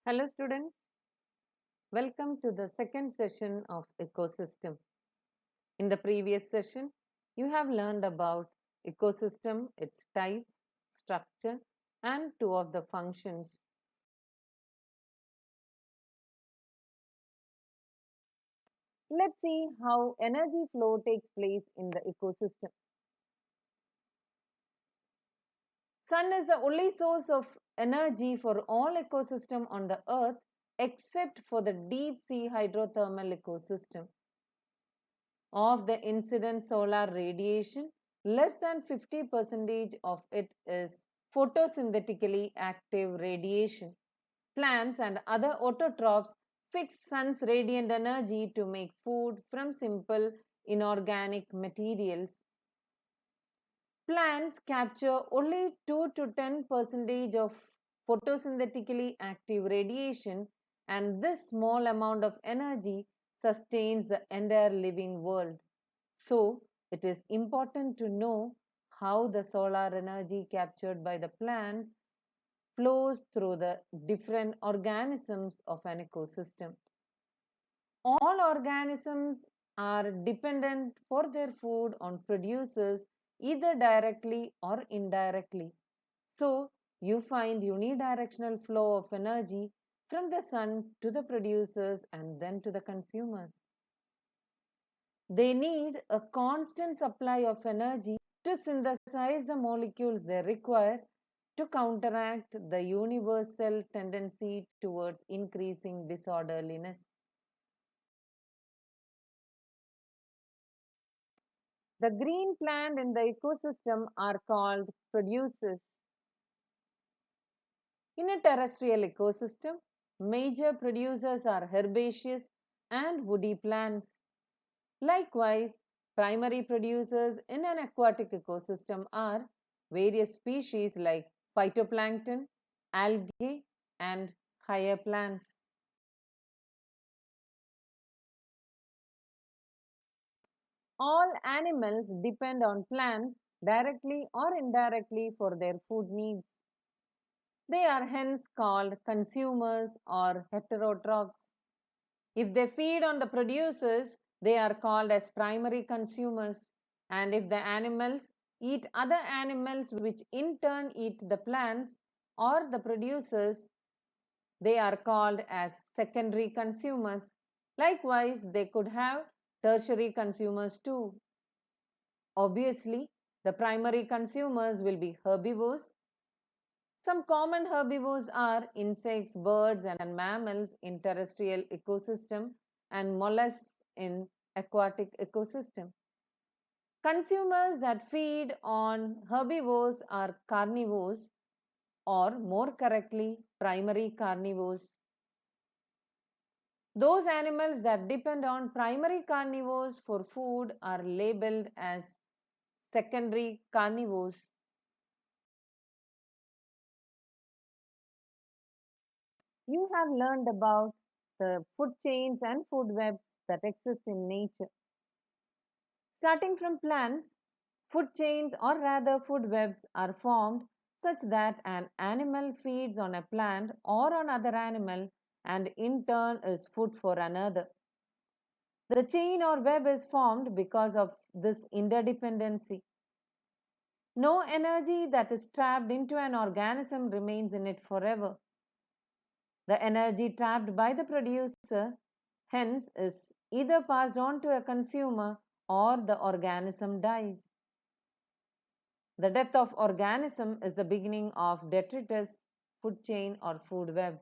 Hello students, welcome to the second session of ecosystem. In the previous session, you have learned about ecosystem, its types, structure and two of the functions. Let's see how energy flow takes place in the ecosystem. Sun is the only source of energy for all ecosystem on the earth except for the deep sea hydrothermal ecosystem. Of the incident solar radiation, less than 50% of it is photosynthetically active radiation. Plants and other autotrophs fix sun's radiant energy to make food from simple inorganic materials. Plants capture only 2 to 10% of photosynthetically active radiation, and this small amount of energy sustains the entire living world. So, it is important to know how the solar energy captured by the plants flows through the different organisms of an ecosystem. All organisms are dependent for their food on producers either directly or indirectly. So, you find unidirectional flow of energy from the sun to the producers and then to the consumers. They need a constant supply of energy to synthesize the molecules they require to counteract the universal tendency towards increasing disorderliness. The green plant in the ecosystem are called producers. In a terrestrial ecosystem, major producers are herbaceous and woody plants. Likewise, primary producers in an aquatic ecosystem are various species like phytoplankton, algae, and higher plants. All animals depend on plants directly or indirectly for their food needs. They are hence called consumers or heterotrophs. If they feed on the producers, they are called as primary consumers. And if the animals eat other animals, which in turn eat the plants or the producers, they are called as secondary consumers. Likewise, they could have tertiary consumers too. Obviously, the primary consumers will be herbivores. Some common herbivores are insects, birds, and mammals in terrestrial ecosystem and mollusks in aquatic ecosystem. Consumers that feed on herbivores are carnivores, or more correctly, primary carnivores. Those animals that depend on primary carnivores for food are labeled as secondary carnivores. You have learned about the food chains and food webs that exist in nature. Starting from plants, food chains or rather food webs are formed such that an animal feeds on a plant or on other animal and in turn is food for another. The chain or web is formed because of this interdependency. No energy that is trapped into an organism remains in it forever. The energy trapped by the producer, hence, is either passed on to a consumer or the organism dies. The death of organism is the beginning of detritus, food chain or food web.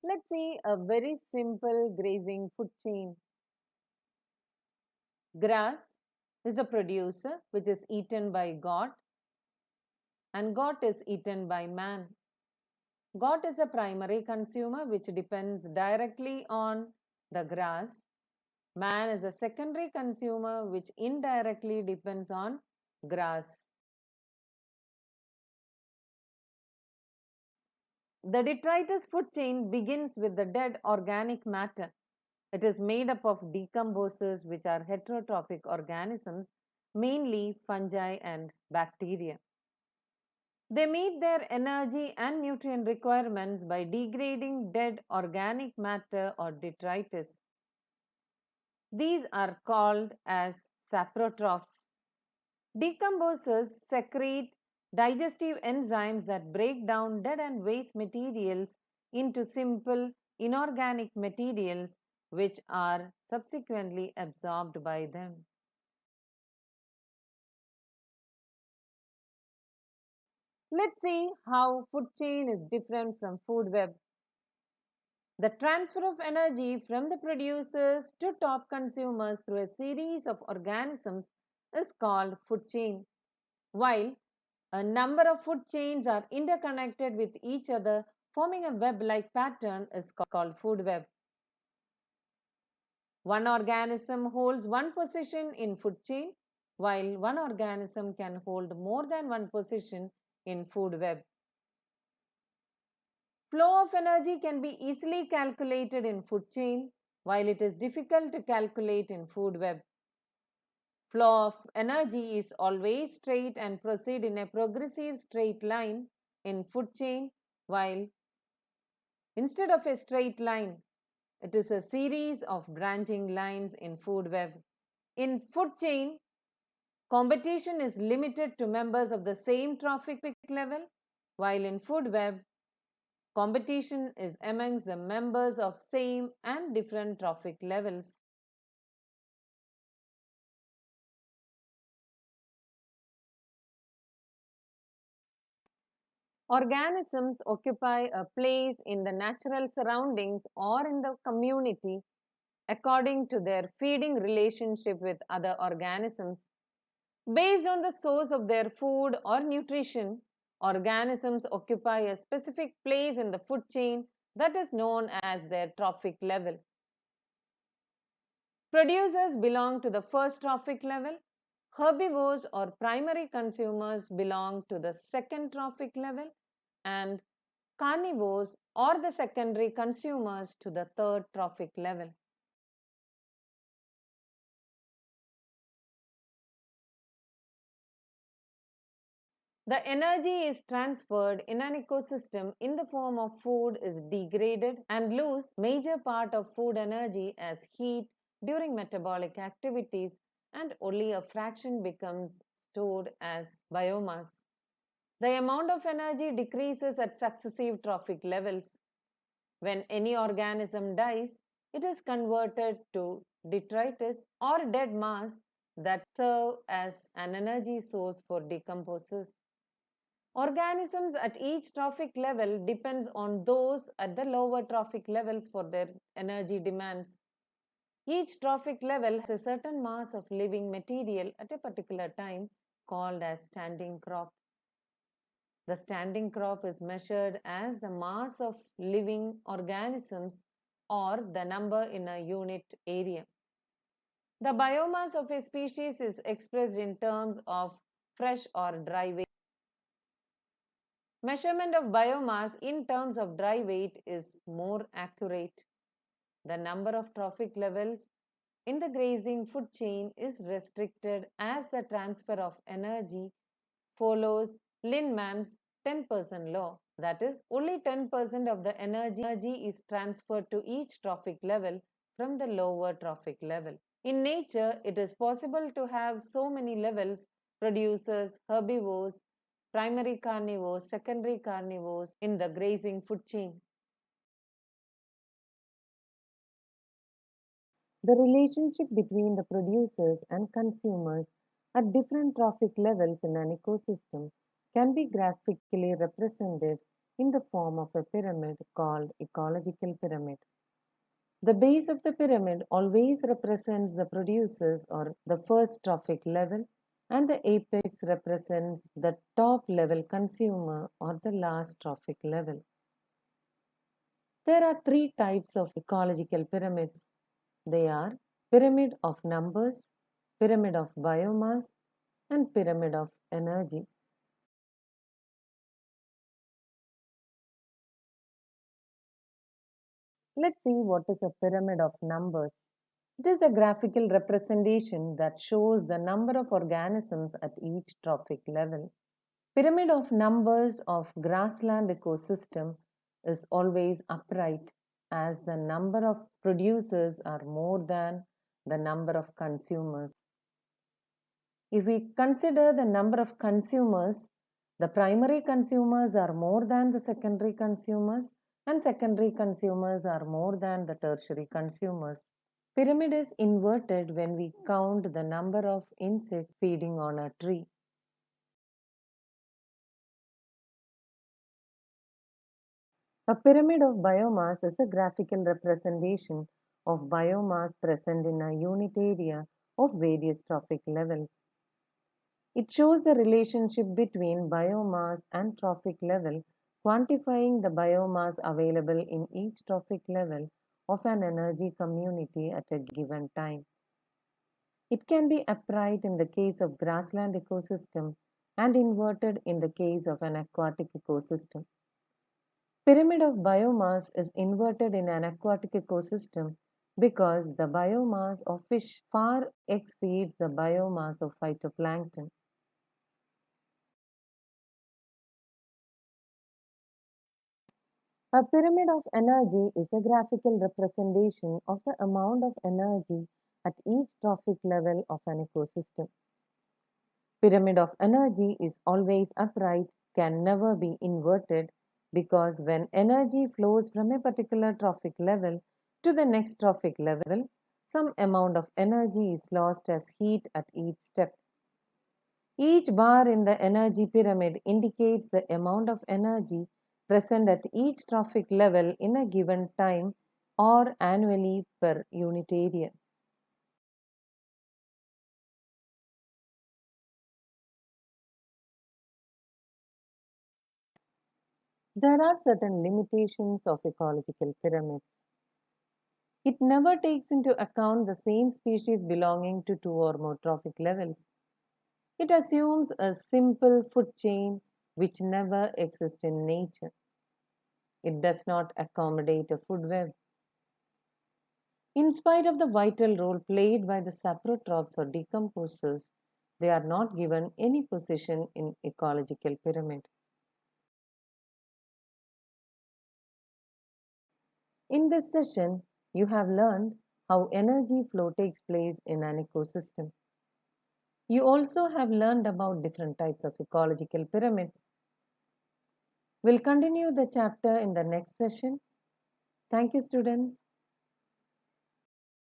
Let's see a very simple grazing food chain. Grass is a producer which is eaten by goat and goat is eaten by man. Goat is a primary consumer which depends directly on the grass. Man is a secondary consumer which indirectly depends on grass. The detritus food chain begins with the dead organic matter. It is made up of decomposers which are heterotrophic organisms, mainly fungi and bacteria. They meet their energy and nutrient requirements by degrading dead organic matter or detritus. These are called as saprotrophs. Decomposers secrete digestive enzymes that break down dead and waste materials into simple inorganic materials which are subsequently absorbed by them. Let's see how food chain is different from food web. The transfer of energy from the producers to top consumers through a series of organisms is called food chain. While a number of food chains are interconnected with each other, forming a web-like pattern is called food web. One organism holds one position in food chain, while one organism can hold more than one position in food web. Flow of energy can be easily calculated in food chain, while it is difficult to calculate in food web. Flow of energy is always straight and proceed in a progressive straight line in food chain, while instead of a straight line, it is a series of branching lines in food web. In food chain, competition is limited to members of the same trophic level, while in food web, competition is amongst the members of same and different trophic levels. Organisms occupy a place in the natural surroundings or in the community according to their feeding relationship with other organisms. Based on the source of their food or nutrition, organisms occupy a specific place in the food chain that is known as their trophic level. Producers belong to the first trophic level. Herbivores or primary consumers belong to the second trophic level, and carnivores or the secondary consumers to the third trophic level. The energy is transferred in an ecosystem in the form of food is degraded and lose major part of food energy as heat during metabolic activities, and only a fraction becomes stored as biomass. The amount of energy decreases at successive trophic levels. When any organism dies, it is converted to detritus or dead mass that serve as an energy source for decomposers. Organisms at each trophic level depends on those at the lower trophic levels for their energy demands. Each trophic level has a certain mass of living material at a particular time called as standing crop. The standing crop is measured as the mass of living organisms or the number in a unit area. The biomass of a species is expressed in terms of fresh or dry weight. Measurement of biomass in terms of dry weight is more accurate. The number of trophic levels in the grazing food chain is restricted as the transfer of energy follows Lindeman's 10% law. That is, only 10% of the energy is transferred to each trophic level from the lower trophic level. In nature, it is possible to have so many levels: producers, herbivores, primary carnivores, secondary carnivores in the grazing food chain. The relationship between the producers and consumers at different trophic levels in an ecosystem can be graphically represented in the form of a pyramid called ecological pyramid. The base of the pyramid always represents the producers or the first trophic level, and the apex represents the top level consumer or the last trophic level. There are three types of ecological pyramids. They are pyramid of numbers, pyramid of biomass, and pyramid of energy. Let's see what is a pyramid of numbers. It is a graphical representation that shows the number of organisms at each trophic level. Pyramid of numbers of grassland ecosystem is always upright as the number of producers are more than the number of consumers. If we consider the number of consumers, the primary consumers are more than the secondary consumers and secondary consumers are more than the tertiary consumers. Pyramid is inverted when we count the number of insects feeding on a tree. A pyramid of biomass is a graphical representation of biomass present in a unit area of various trophic levels. It shows the relationship between biomass and trophic level, quantifying the biomass available in each trophic level of an energy community at a given time. It can be upright in the case of grassland ecosystem and inverted in the case of an aquatic ecosystem. Pyramid of biomass is inverted in an aquatic ecosystem because the biomass of fish far exceeds the biomass of phytoplankton. A pyramid of energy is a graphical representation of the amount of energy at each trophic level of an ecosystem. Pyramid of energy is always upright, can never be inverted because when energy flows from a particular trophic level to the next trophic level, some amount of energy is lost as heat at each step. Each bar in the energy pyramid indicates the amount of energy present at each trophic level in a given time or annually per unit area. There are certain limitations of ecological pyramids. It never takes into account the same species belonging to two or more trophic levels. It assumes a simple food chain which never exists in nature. It does not accommodate a food web. In spite of the vital role played by the saprotrophs or decomposers, they are not given any position in ecological pyramid. In this session, you have learned how energy flow takes place in an ecosystem. You also have learned about different types of ecological pyramids. We'll continue the chapter in the next session. Thank you, students.